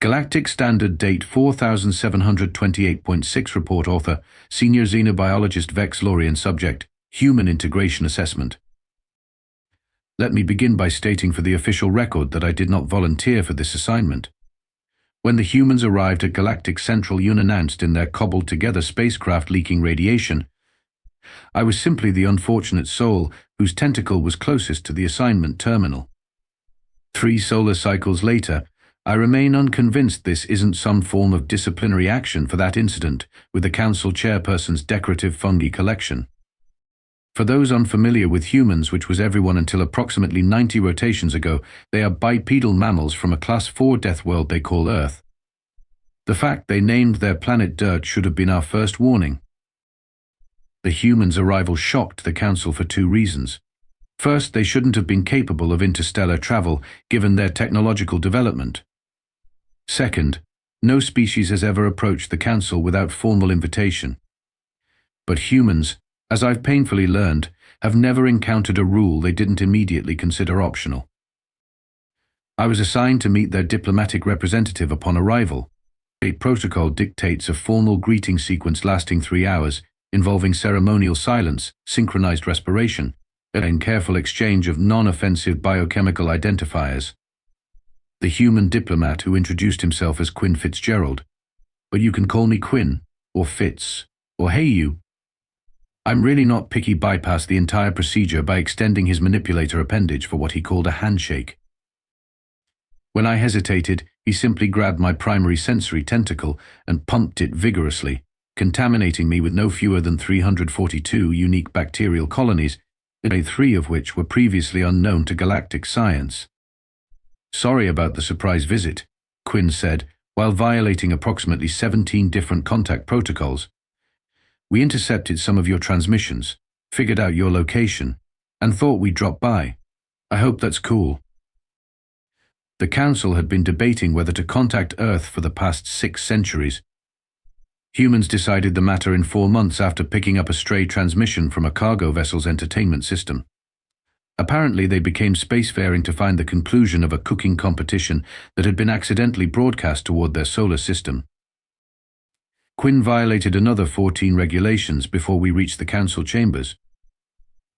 Galactic Standard Date 4728.6 Report Author, Senior Xenobiologist Vex'lorian Subject, Human Integration Assessment. Let me begin by stating for the official record that I did not volunteer for this assignment. When the humans arrived at Galactic Central unannounced in their cobbled-together spacecraft leaking radiation, I was simply the unfortunate soul whose tentacle was closest to the assignment terminal. 3 solar cycles later, I remain unconvinced this isn't some form of disciplinary action for that incident with the council chairperson's decorative fungi collection. For those unfamiliar with humans, which was everyone until approximately 90 rotations ago, they are bipedal mammals from a Class 4 death world they call Earth. The fact they named their planet dirt should have been our first warning. The humans' arrival shocked the council for 2 reasons. First, they shouldn't have been capable of interstellar travel given their technological development. Second, no species has ever approached the council without formal invitation. But humans, as I've painfully learned, have never encountered a rule they didn't immediately consider optional. I was assigned to meet their diplomatic representative upon arrival. A protocol dictates a formal greeting sequence lasting 3 hours, involving ceremonial silence, synchronized respiration, and careful exchange of non-offensive biochemical identifiers. The human diplomat who introduced himself as Quinn Fitzgerald, but you can call me Quinn, or Fitz, or hey you. I'm really not picky, bypassed the entire procedure by extending his manipulator appendage for what he called a handshake. When I hesitated, he simply grabbed my primary sensory tentacle and pumped it vigorously, contaminating me with no fewer than 342 unique bacterial colonies, 3 of which were previously unknown to galactic science. "Sorry about the surprise visit," Quinn said, while violating approximately 17 different contact protocols. "We intercepted some of your transmissions, figured out your location, and thought we'd drop by. I hope that's cool." The council had been debating whether to contact Earth for the past 6 centuries. Humans decided the matter in 4 months after picking up a stray transmission from a cargo vessel's entertainment system. Apparently, they became spacefaring to find the conclusion of a cooking competition that had been accidentally broadcast toward their solar system. Quinn violated another 14 regulations before we reached the council chambers.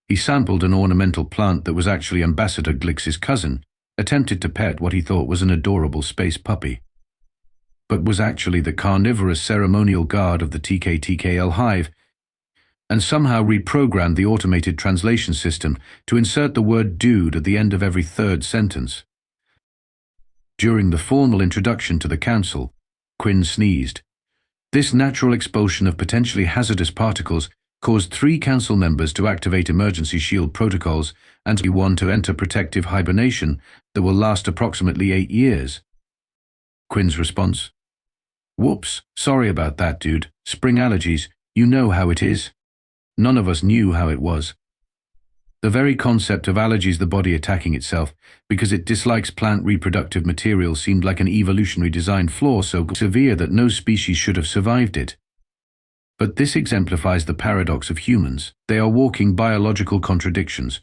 He sampled an ornamental plant that was actually Ambassador Glix's cousin, attempted to pet what he thought was an adorable space puppy, but was actually the carnivorous ceremonial guard of the TKTKL hive, and somehow reprogrammed the automated translation system to insert the word dude at the end of every 3rd sentence. During the formal introduction to the council, Quinn sneezed. This natural expulsion of potentially hazardous particles caused 3 council members to activate emergency shield protocols and 1 to enter protective hibernation that will last approximately 8 years. Quinn's response: "Whoops, sorry about that, dude. Spring allergies, you know how it is." None of us knew how it was. The very concept of allergies, the body attacking itself because it dislikes plant reproductive material, seemed like an evolutionary design flaw so severe that no species should have survived it. But this exemplifies the paradox of humans. They are walking biological contradictions.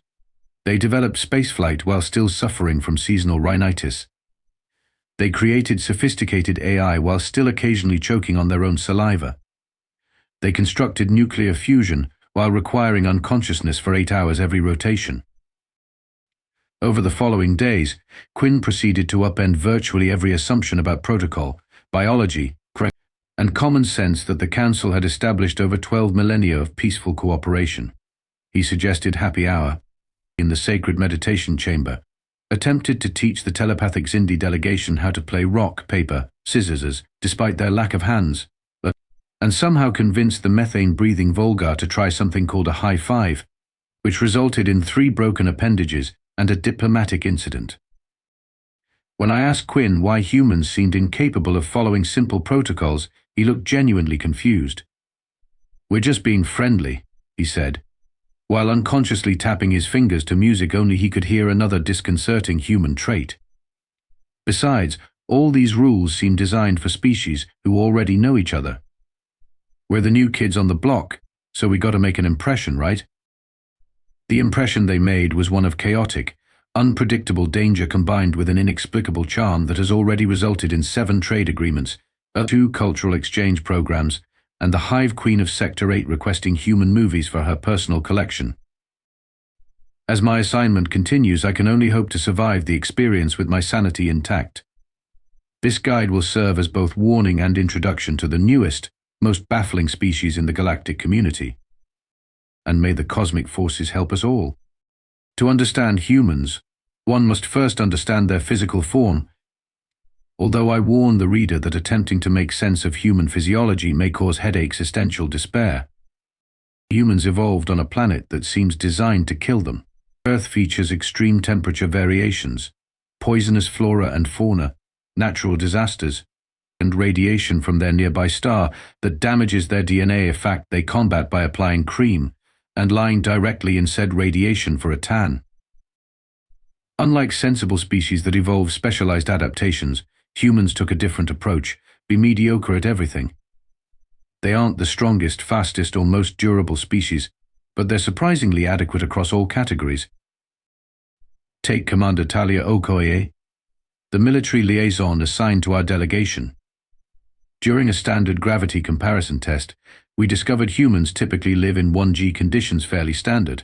They developed spaceflight while still suffering from seasonal rhinitis. They created sophisticated AI while still occasionally choking on their own saliva. They constructed nuclear fusion while requiring unconsciousness for 8 hours every rotation. Over the following days, Quinn proceeded to upend virtually every assumption about protocol, biology, and common sense that the council had established over 12 millennia of peaceful cooperation. He suggested happy hour in the sacred meditation chamber, attempted to teach the telepathic Xindi delegation how to play rock, paper, scissors despite their lack of hands, and somehow convinced the methane-breathing Volgar to try something called a high five, which resulted in 3 broken appendages and a diplomatic incident. When I asked Quinn why humans seemed incapable of following simple protocols, he looked genuinely confused. "We're just being friendly," he said, while unconsciously tapping his fingers to music only he could hear, another disconcerting human trait. Besides, all these rules seem designed for species who already know each other. We're the new kids on the block, so we got to make an impression, right? The impression they made was one of chaotic, Unpredictable danger combined with an inexplicable charm that has already resulted in 7 trade agreements, 2 cultural exchange programs, and the Hive Queen of Sector 8 requesting human movies for her personal collection. As my assignment continues, I can only hope to survive the experience with my sanity intact. This guide will serve as both warning and introduction to the newest, most baffling species in the galactic community. And may the cosmic forces help us all. To understand humans, one must first understand their physical form. Although I warn the reader that attempting to make sense of human physiology may cause headaches, existential despair. Humans evolved on a planet that seems designed to kill them. Earth features extreme temperature variations, poisonous flora and fauna, natural disasters, and radiation from their nearby star that damages their DNA, a fact they combat by applying cream and lying directly in said radiation for a tan. Unlike sensible species that evolve specialized adaptations, humans took a different approach: be mediocre at everything. They aren't the strongest, fastest, or most durable species, but they're surprisingly adequate across all categories. Take Commander Talia Okoye, the military liaison assigned to our delegation. During a standard gravity comparison test, we discovered humans typically live in 1G conditions, fairly standard.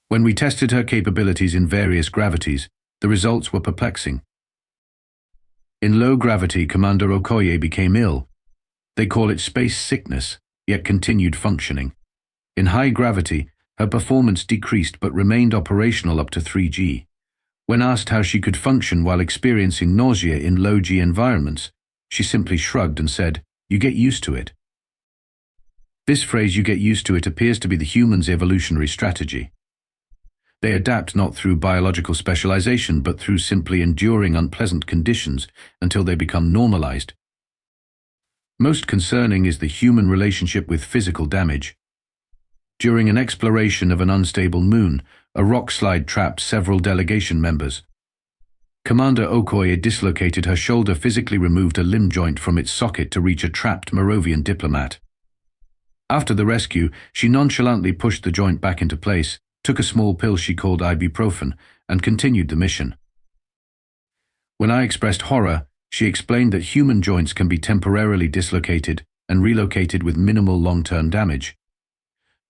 When we tested her capabilities in various gravities, the results were perplexing. In low gravity, Commander Okoye became ill. They call it space sickness, yet continued functioning. In high gravity, her performance decreased but remained operational up to 3G. When asked how she could function while experiencing nausea in low-G environments, she simply shrugged and said, "You get used to it." This phrase, "you get used to it," appears to be the human's evolutionary strategy. They adapt not through biological specialization, but through simply enduring unpleasant conditions until they become normalized. Most concerning is the human relationship with physical damage. During an exploration of an unstable moon, a rock slide trapped several delegation members. Commander Okoye dislocated her shoulder, physically removed a limb joint from its socket to reach a trapped Moravian diplomat. After the rescue, she nonchalantly pushed the joint back into place, took a small pill she called ibuprofen, and continued the mission. When I expressed horror, she explained that human joints can be temporarily dislocated and relocated with minimal long-term damage.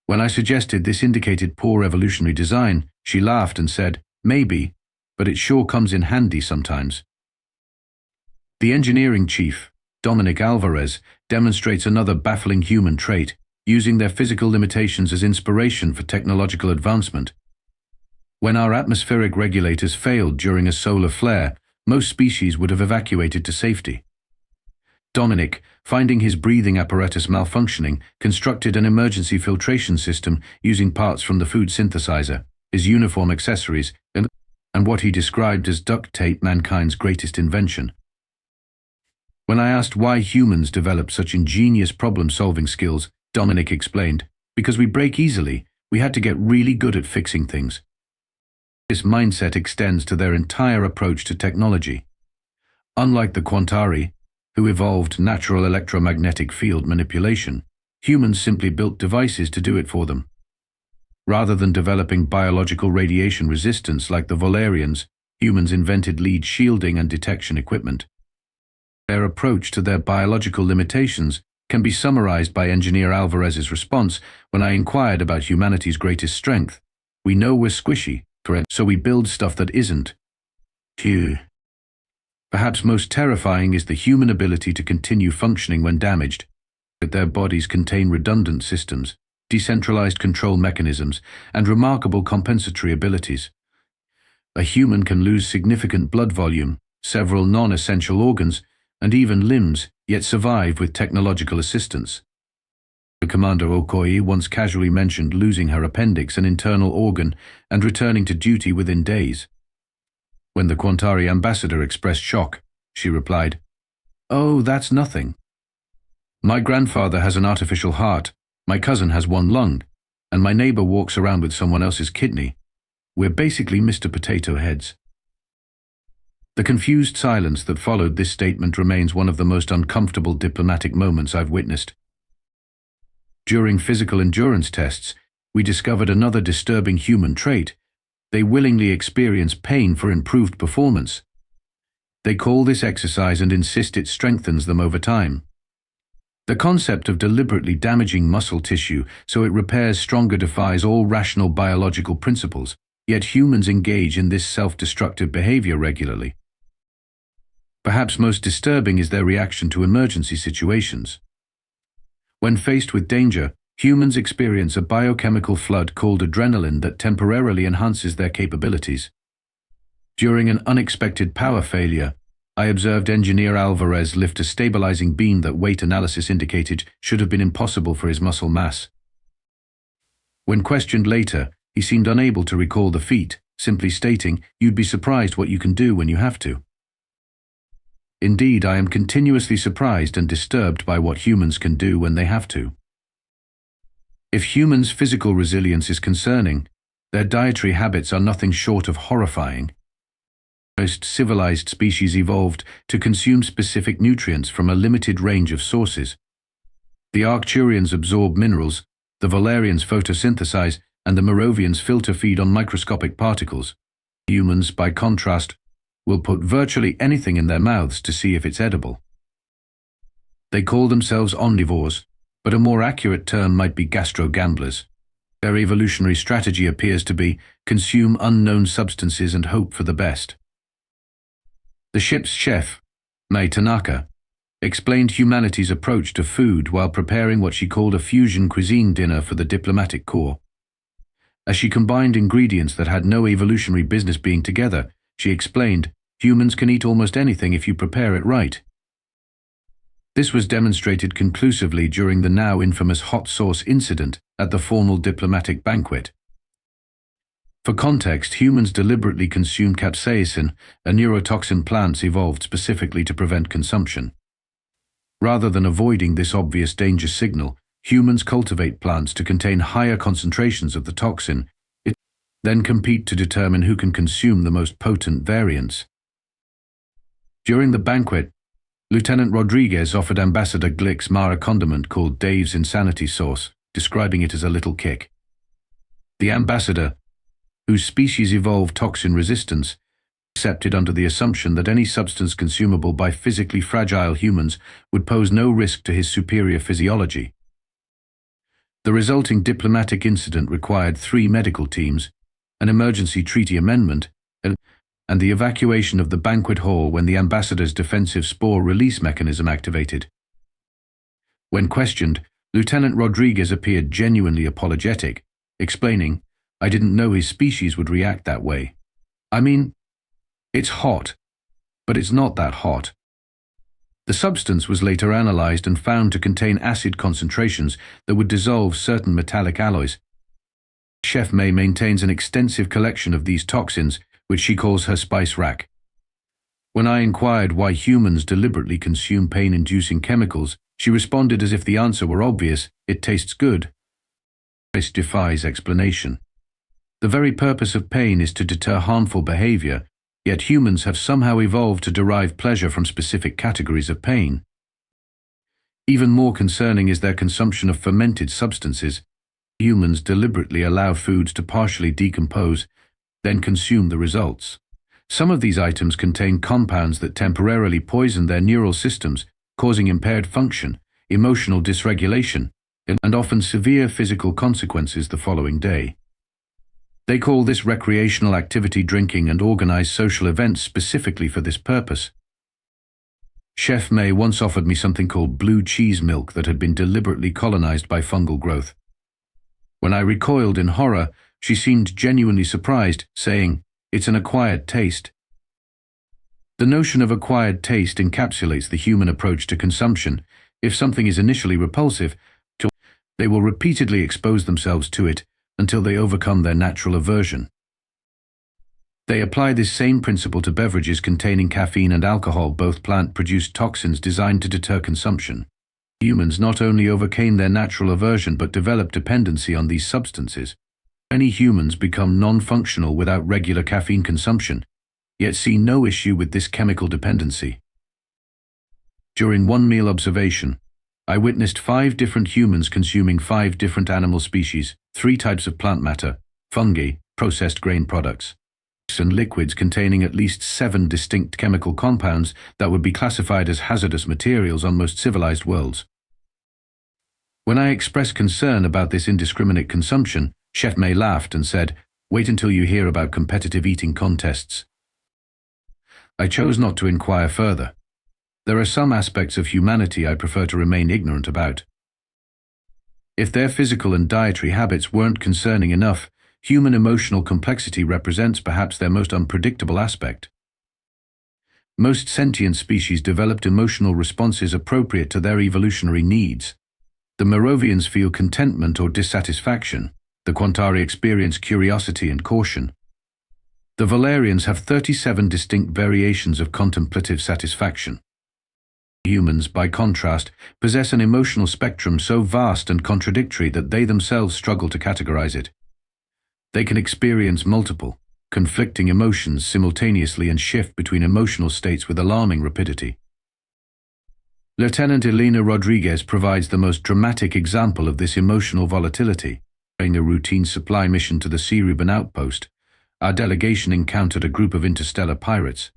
When I suggested this indicated poor evolutionary design, she laughed and said, "Maybe, but it sure comes in handy sometimes." The engineering chief, Dominic Alvarez, demonstrates another baffling human trait, using their physical limitations as inspiration for technological advancement. When our atmospheric regulators failed during a solar flare, most species would have evacuated to safety. Dominic, finding his breathing apparatus malfunctioning, constructed an emergency filtration system using parts from the food synthesizer, his uniform accessories, and what he described as duct tape, mankind's greatest invention. When I asked why humans developed such ingenious problem-solving skills, Dominic explained, "Because we break easily, we had to get really good at fixing things." This mindset extends to their entire approach to technology. Unlike the Quantari, who evolved natural electromagnetic field manipulation, humans simply built devices to do it for them. Rather than developing biological radiation resistance like the Volarians, humans invented lead shielding and detection equipment. Their approach to their biological limitations can be summarized by Engineer Alvarez's response when I inquired about humanity's greatest strength. "We know we're squishy, so we build stuff that isn't." Phew. Perhaps most terrifying is the human ability to continue functioning when damaged. Their bodies contain redundant systems, decentralized control mechanisms, and remarkable compensatory abilities. A human can lose significant blood volume, several non-essential organs, and even limbs, yet survive with technological assistance. Commander Okoye once casually mentioned losing her appendix, an internal organ, and returning to duty within days. When the Quantari ambassador expressed shock, she replied, "Oh, that's nothing. My grandfather has an artificial heart, my cousin has one lung, and my neighbor walks around with someone else's kidney. We're basically Mr. Potato Heads." The confused silence that followed this statement remains one of the most uncomfortable diplomatic moments I've witnessed. During physical endurance tests, we discovered another disturbing human trait: They willingly experience pain for improved performance. They call this exercise and insist it strengthens them over time. The concept of deliberately damaging muscle tissue so it repairs stronger defies all rational biological principles, yet humans engage in this self-destructive behavior regularly. Perhaps most disturbing is their reaction to emergency situations. When faced with danger, humans experience a biochemical flood called adrenaline that temporarily enhances their capabilities. During an unexpected power failure, I observed Engineer Alvarez lift a stabilizing beam that weight analysis indicated should have been impossible for his muscle mass. When questioned later, he seemed unable to recall the feat, simply stating, "You'd be surprised what you can do when you have to." Indeed, I am continuously surprised and disturbed by what humans can do when they have to. If humans' physical resilience is concerning, their dietary habits are nothing short of horrifying. Most civilized species evolved to consume specific nutrients from a limited range of sources. The Arcturians absorb minerals, the Valerians photosynthesize, and the Merovians filter feed on microscopic particles. Humans, by contrast, will put virtually anything in their mouths to see if it's edible. They call themselves omnivores, but a more accurate term might be gastro-gamblers. Their evolutionary strategy appears to be consume unknown substances and hope for the best. The ship's chef, Mai Tanaka, explained humanity's approach to food while preparing what she called a fusion cuisine dinner for the Diplomatic Corps. As she combined ingredients that had no evolutionary business being together, she explained, humans can eat almost anything if you prepare it right. This was demonstrated conclusively during the now infamous hot sauce incident at the formal diplomatic banquet. For context, humans deliberately consume capsaicin, a neurotoxin plants evolved specifically to prevent consumption. Rather than avoiding this obvious danger signal, humans cultivate plants to contain higher concentrations of the toxin, then compete to determine who can consume the most potent variants. During the banquet, Lieutenant Rodriguez offered Ambassador Glick's a condiment called Dave's Insanity Sauce, describing it as a little kick. The ambassador, whose species evolved toxin resistance, accepted under the assumption that any substance consumable by physically fragile humans would pose no risk to his superior physiology. The resulting diplomatic incident required 3 medical teams, an emergency treaty amendment, and the evacuation of the banquet hall when the ambassador's defensive spore release mechanism activated. When questioned, Lieutenant Rodriguez appeared genuinely apologetic, explaining, "I didn't know his species would react that way. I mean, it's hot, but it's not that hot." The substance was later analyzed and found to contain acid concentrations that would dissolve certain metallic alloys. Chef May maintains an extensive collection of these toxins, which she calls her spice rack. When I inquired why humans deliberately consume pain-inducing chemicals, she responded as if the answer were obvious: it tastes good. This defies explanation. The very purpose of pain is to deter harmful behavior, yet humans have somehow evolved to derive pleasure from specific categories of pain. Even more concerning is their consumption of fermented substances. Humans deliberately allow foods to partially decompose, then consume the results. Some of these items contain compounds that temporarily poison their neural systems, causing impaired function, emotional dysregulation, and often severe physical consequences the following day. They call this recreational activity drinking and organize social events specifically for this purpose. Chef May once offered me something called blue cheese milk that had been deliberately colonized by fungal growth. When I recoiled in horror, she seemed genuinely surprised, saying, "It's an acquired taste." The notion of acquired taste encapsulates the human approach to consumption. If something is initially repulsive, they will repeatedly expose themselves to it until they overcome their natural aversion. They apply this same principle to beverages containing caffeine and alcohol, both plant-produced toxins designed to deter consumption. Humans not only overcame their natural aversion but developed dependency on these substances. Many humans become non-functional without regular caffeine consumption, yet see no issue with this chemical dependency. During one meal observation, I witnessed 5 different humans consuming 5 different animal species, 3 types of plant matter, fungi, processed grain products, and liquids containing at least 7 distinct chemical compounds that would be classified as hazardous materials on most civilized worlds. When I expressed concern about this indiscriminate consumption, Chef May laughed and said, "Wait until you hear about competitive eating contests." I chose not to inquire further. There are some aspects of humanity I prefer to remain ignorant about. If their physical and dietary habits weren't concerning enough, human emotional complexity represents perhaps their most unpredictable aspect. Most sentient species developed emotional responses appropriate to their evolutionary needs. The Merovians feel contentment or dissatisfaction. The Quantari experience curiosity and caution. The Valerians have 37 distinct variations of contemplative satisfaction. Humans, by contrast, possess an emotional spectrum so vast and contradictory that they themselves struggle to categorize it. They can experience multiple, conflicting emotions simultaneously and shift between emotional states with alarming rapidity. Lieutenant Elena Rodriguez provides the most dramatic example of this emotional volatility. During a routine supply mission to the Ceruban outpost, our delegation encountered a group of interstellar pirates.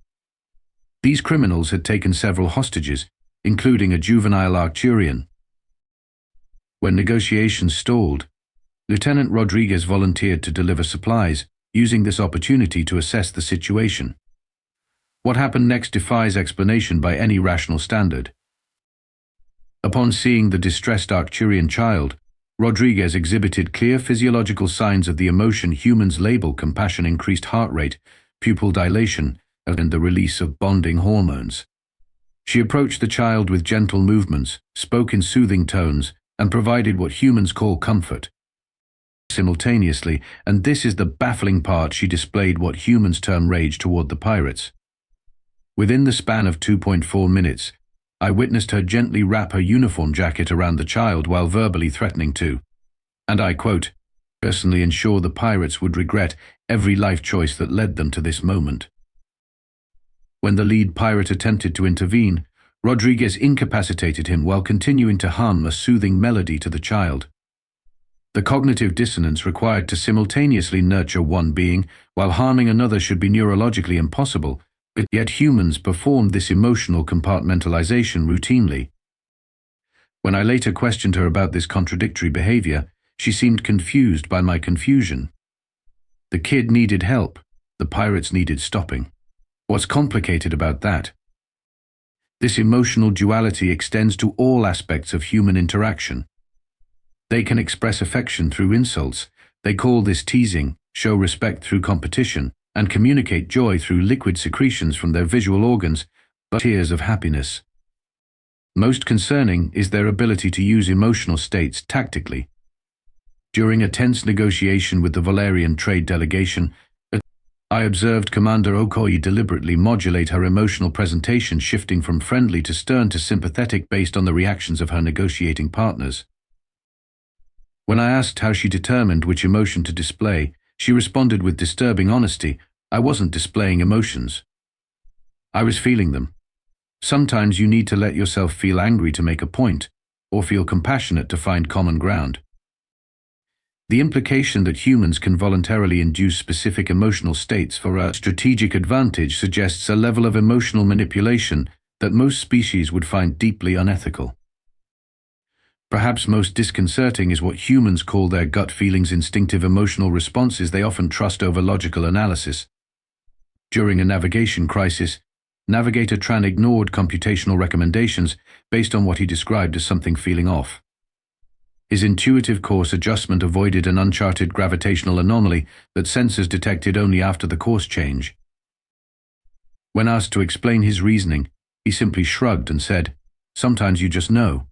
These criminals had taken several hostages, including a juvenile Arcturian. When negotiations stalled, Lieutenant Rodriguez volunteered to deliver supplies, using this opportunity to assess the situation. What happened next defies explanation by any rational standard. Upon seeing the distressed Arcturian child, Rodriguez exhibited clear physiological signs of the emotion humans label compassion: increased heart rate, pupil dilation, and the release of bonding hormones. She approached the child with gentle movements, spoke in soothing tones, and provided what humans call comfort. Simultaneously, and this is the baffling part, she displayed what humans term rage toward the pirates. Within the span of 2.4 minutes, I witnessed her gently wrap her uniform jacket around the child while verbally threatening to, and I quote, "personally ensure the pirates would regret every life choice that led them to this moment." When the lead pirate attempted to intervene, Rodriguez incapacitated him while continuing to hum a soothing melody to the child. The cognitive dissonance required to simultaneously nurture one being while harming another should be neurologically impossible, yet humans performed this emotional compartmentalization routinely. When I later questioned her about this contradictory behavior, she seemed confused by my confusion. The kid needed help, the pirates needed stopping. What's complicated about that? This emotional duality extends to all aspects of human interaction. They can express affection through insults, they call this teasing, show respect through competition, and communicate joy through liquid secretions from their visual organs, but tears of happiness. Most concerning is their ability to use emotional states tactically. During a tense negotiation with the Valerian trade delegation, I observed Commander Okoye deliberately modulate her emotional presentation, shifting from friendly to stern to sympathetic based on the reactions of her negotiating partners. When I asked how she determined which emotion to display, she responded with disturbing honesty, "I wasn't displaying emotions. I was feeling them. Sometimes you need to let yourself feel angry to make a point, or feel compassionate to find common ground." The implication that humans can voluntarily induce specific emotional states for a strategic advantage suggests a level of emotional manipulation that most species would find deeply unethical. Perhaps most disconcerting is what humans call their gut feelings, instinctive emotional responses they often trust over logical analysis. During a navigation crisis, Navigator Tran ignored computational recommendations based on what he described as something feeling off. His intuitive course adjustment avoided an uncharted gravitational anomaly that sensors detected only after the course change. When asked to explain his reasoning, he simply shrugged and said, "Sometimes you just know."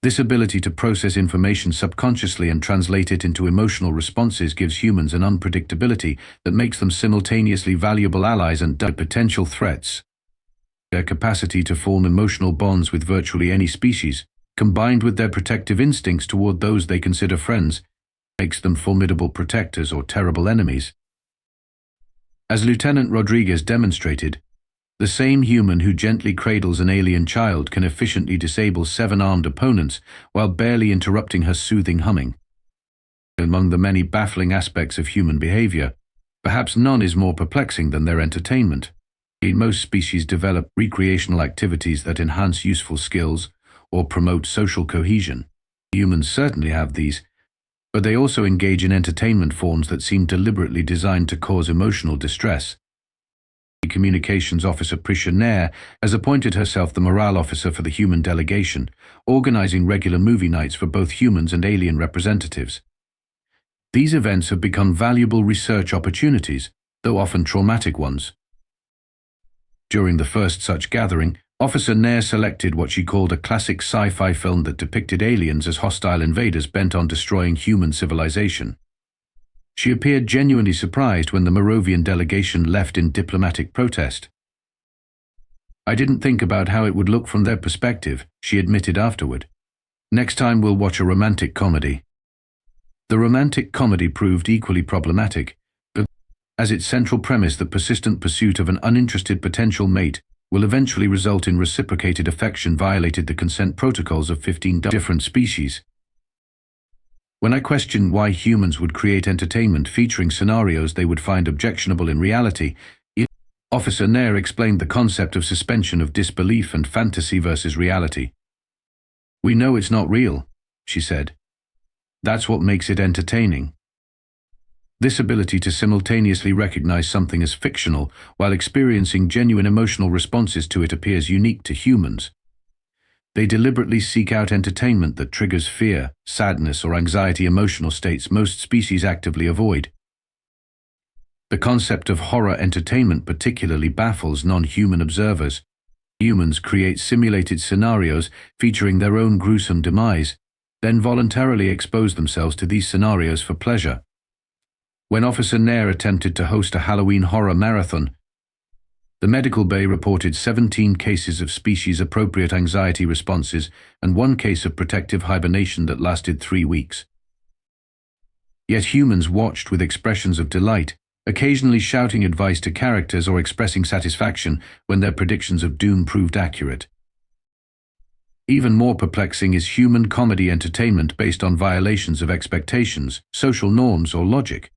This ability to process information subconsciously and translate it into emotional responses gives humans an unpredictability that makes them simultaneously valuable allies and potential threats. Their capacity to form emotional bonds with virtually any species, combined with their protective instincts toward those they consider friends, makes them formidable protectors or terrible enemies. As Lieutenant Rodriguez demonstrated, the same human who gently cradles an alien child can efficiently disable 7 armed opponents while barely interrupting her soothing humming. Among the many baffling aspects of human behavior, perhaps none is more perplexing than their entertainment. Most species develop recreational activities that enhance useful skills or promote social cohesion. Humans certainly have these, but they also engage in entertainment forms that seem deliberately designed to cause emotional distress. Communications Officer Prisha Nair has appointed herself the morale officer for the human delegation, organizing regular movie nights for both humans and alien representatives. These events have become valuable research opportunities, though often traumatic ones. During the first such gathering, Officer Nair selected what she called a classic sci-fi film that depicted aliens as hostile invaders bent on destroying human civilization. She appeared genuinely surprised when the Moravian delegation left in diplomatic protest. "I didn't think about how it would look from their perspective," she admitted afterward. "Next time we'll watch a romantic comedy." The romantic comedy proved equally problematic, as its central premise, the persistent pursuit of an uninterested potential mate, will eventually result in reciprocated affection, violated the consent protocols of 15 different species. When I questioned why humans would create entertainment featuring scenarios they would find objectionable in reality, Officer Nair explained the concept of suspension of disbelief and fantasy versus reality. "We know it's not real," she said. "That's what makes it entertaining." This ability to simultaneously recognize something as fictional while experiencing genuine emotional responses to it appears unique to humans. They deliberately seek out entertainment that triggers fear, sadness, or anxiety, emotional states most species actively avoid. The concept of horror entertainment particularly baffles non-human observers. Humans create simulated scenarios featuring their own gruesome demise, then voluntarily expose themselves to these scenarios for pleasure. When Officer Nair attempted to host a Halloween horror marathon, the medical bay reported 17 cases of species-appropriate anxiety responses and 1 case of protective hibernation that lasted 3 weeks. Yet humans watched with expressions of delight, occasionally shouting advice to characters or expressing satisfaction when their predictions of doom proved accurate. Even more perplexing is human comedy entertainment based on violations of expectations, social norms, or logic.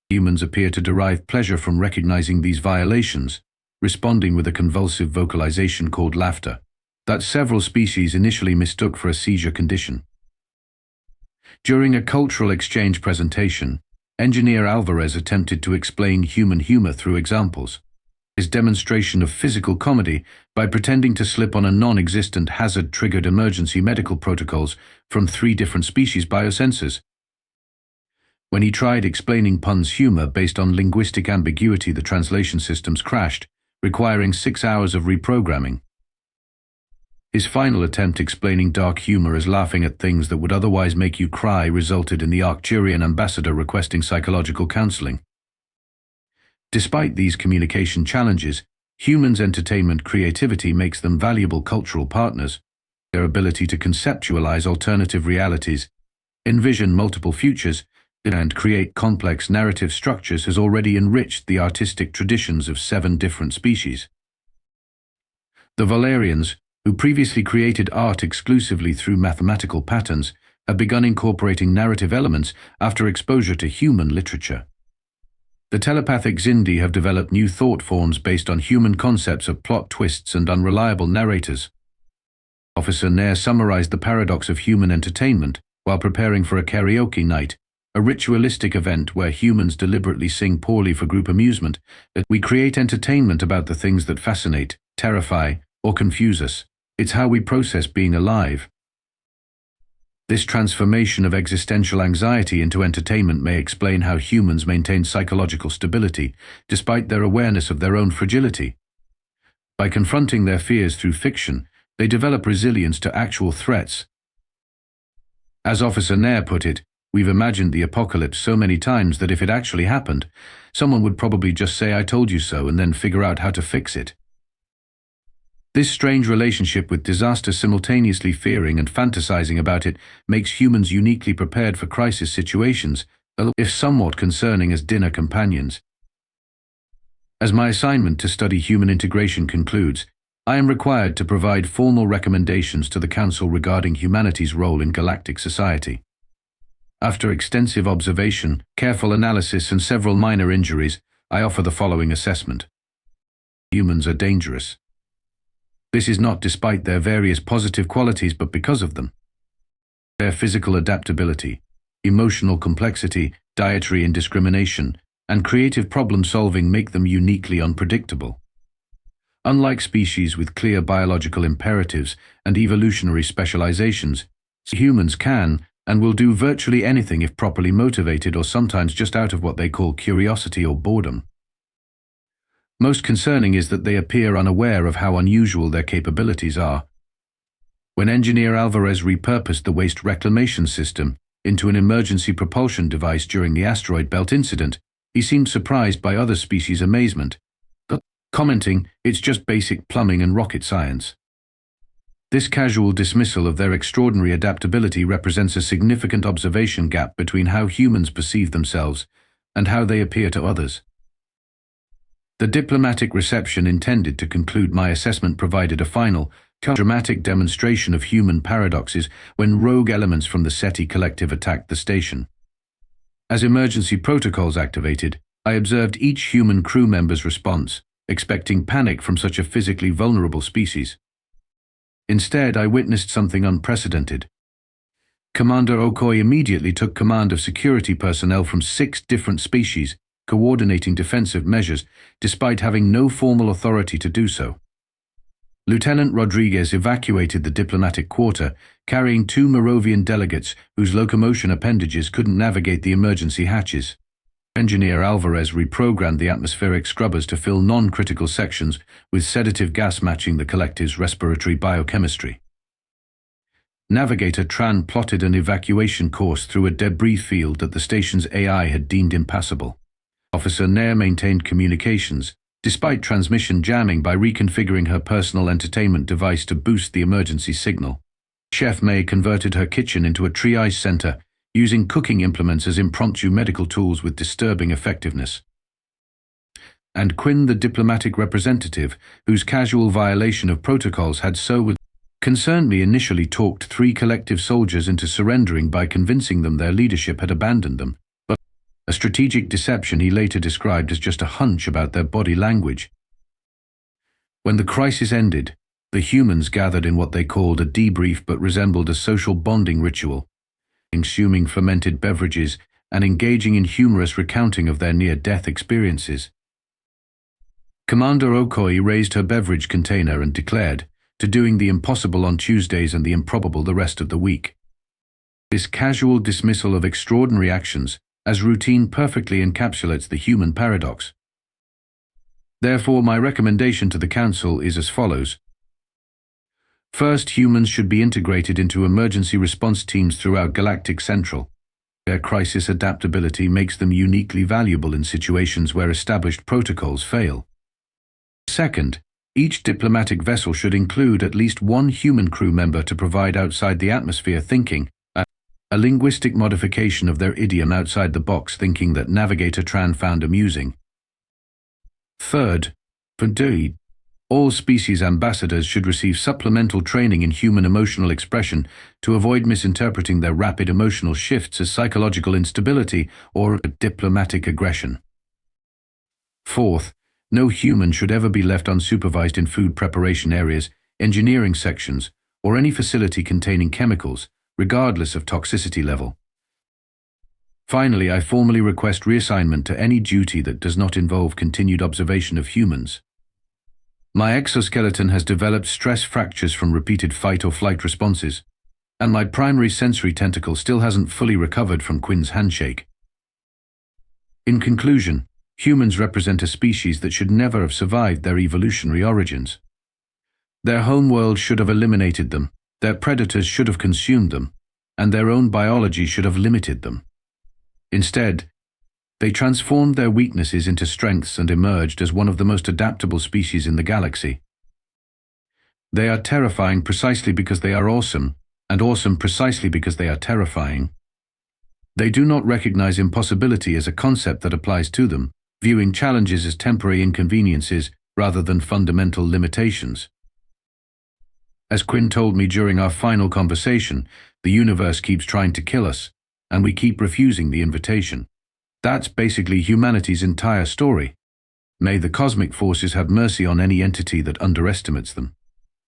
Humans appear to derive pleasure from recognizing these violations, responding with a convulsive vocalization called laughter, that several species initially mistook for a seizure condition. During a cultural exchange presentation, Engineer Alvarez attempted to explain human humor through examples. His demonstration of physical comedy by pretending to slip on a non-existent hazard-triggered emergency medical protocols from 3 different species biosensors. When he tried explaining puns' humor based on linguistic ambiguity, the translation systems crashed, requiring 6 hours of reprogramming. His final attempt explaining dark humor as laughing at things that would otherwise make you cry resulted in the Arcturian ambassador requesting psychological counseling. Despite these communication challenges, humans' entertainment creativity makes them valuable cultural partners. Their ability to conceptualize alternative realities, envision multiple futures, and create complex narrative structures has already enriched the artistic traditions of 7 different species. The Valerians, who previously created art exclusively through mathematical patterns, have begun incorporating narrative elements after exposure to human literature. The telepathic Xindi have developed new thought forms based on human concepts of plot twists and unreliable narrators. Officer Nair summarized the paradox of human entertainment while preparing for a karaoke night, a ritualistic event where humans deliberately sing poorly for group amusement. That we create entertainment about the things that fascinate, terrify, or confuse us. It's how we process being alive. This transformation of existential anxiety into entertainment may explain how humans maintain psychological stability despite their awareness of their own fragility. By confronting their fears through fiction, they develop resilience to actual threats. As Officer Nair put it, "We've imagined the apocalypse so many times that if it actually happened, someone would probably just say, 'I told you so,' and then figure out how to fix it." This strange relationship with disaster, simultaneously fearing and fantasizing about it, makes humans uniquely prepared for crisis situations, if somewhat concerning as dinner companions. As my assignment to study human integration concludes, I am required to provide formal recommendations to the Council regarding humanity's role in galactic society. After extensive observation, careful analysis, and several minor injuries, I offer the following assessment. Humans are dangerous. This is not despite their various positive qualities, but because of them. Their physical adaptability, emotional complexity, dietary indiscrimination, and creative problem-solving make them uniquely unpredictable. Unlike species with clear biological imperatives and evolutionary specializations, humans can and will do virtually anything if properly motivated, or sometimes just out of what they call curiosity or boredom. Most concerning is that they appear unaware of how unusual their capabilities are. When Engineer Alvarez repurposed the waste reclamation system into an emergency propulsion device during the asteroid belt incident, he seemed surprised by other species' amazement, commenting, "It's just basic plumbing and rocket science." This casual dismissal of their extraordinary adaptability represents a significant observation gap between how humans perceive themselves and how they appear to others. The diplomatic reception intended to conclude my assessment provided a final, dramatic demonstration of human paradoxes when rogue elements from the SETI collective attacked the station. As emergency protocols activated, I observed each human crew member's response, expecting panic from such a physically vulnerable species. Instead, I witnessed something unprecedented. Commander Okoye immediately took command of security personnel from 6 different species, coordinating defensive measures, despite having no formal authority to do so. Lieutenant Rodriguez evacuated the diplomatic quarter, carrying 2 Moravian delegates whose locomotion appendages couldn't navigate the emergency hatches. Engineer Alvarez reprogrammed the atmospheric scrubbers to fill non-critical sections with sedative gas matching the collective's respiratory biochemistry. Navigator Tran plotted an evacuation course through a debris field that the station's AI had deemed impassable. Officer Nair maintained communications, despite transmission jamming, by reconfiguring her personal entertainment device to boost the emergency signal. Chef May converted her kitchen into a triage center, using cooking implements as impromptu medical tools with disturbing effectiveness. And Quinn, the diplomatic representative, whose casual violation of protocols had so concerned me, initially talked 3 collective soldiers into surrendering by convincing them their leadership had abandoned them, but a strategic deception he later described as just a hunch about their body language. When the crisis ended, the humans gathered in what they called a debrief but resembled a social bonding ritual, consuming fermented beverages and engaging in humorous recounting of their near-death experiences. Commander Okoye raised her beverage container and declared, "To doing the impossible on Tuesdays and the improbable the rest of the week." This casual dismissal of extraordinary actions as routine perfectly encapsulates the human paradox. Therefore, my recommendation to the Council is as follows. First, humans should be integrated into emergency response teams throughout Galactic Central. Their crisis adaptability makes them uniquely valuable in situations where established protocols fail. Second, each diplomatic vessel should include at least 1 human crew member to provide outside the atmosphere thinking, a linguistic modification of their idiom outside the box thinking that Navigator Tran found amusing. Third, all species ambassadors should receive supplemental training in human emotional expression to avoid misinterpreting their rapid emotional shifts as psychological instability or diplomatic aggression. Fourth, no human should ever be left unsupervised in food preparation areas, engineering sections, or any facility containing chemicals, regardless of toxicity level. Finally, I formally request reassignment to any duty that does not involve continued observation of humans. My exoskeleton has developed stress fractures from repeated fight or flight responses, and my primary sensory tentacle still hasn't fully recovered from Quinn's handshake. In conclusion, humans represent a species that should never have survived their evolutionary origins. Their homeworld should have eliminated them, their predators should have consumed them, and their own biology should have limited them. Instead, they transformed their weaknesses into strengths and emerged as one of the most adaptable species in the galaxy. They are terrifying precisely because they are awesome, and awesome precisely because they are terrifying. They do not recognize impossibility as a concept that applies to them, viewing challenges as temporary inconveniences rather than fundamental limitations. As Quinn told me during our final conversation, the universe keeps trying to kill us, and we keep refusing the invitation. That's basically humanity's entire story. May the cosmic forces have mercy on any entity that underestimates them.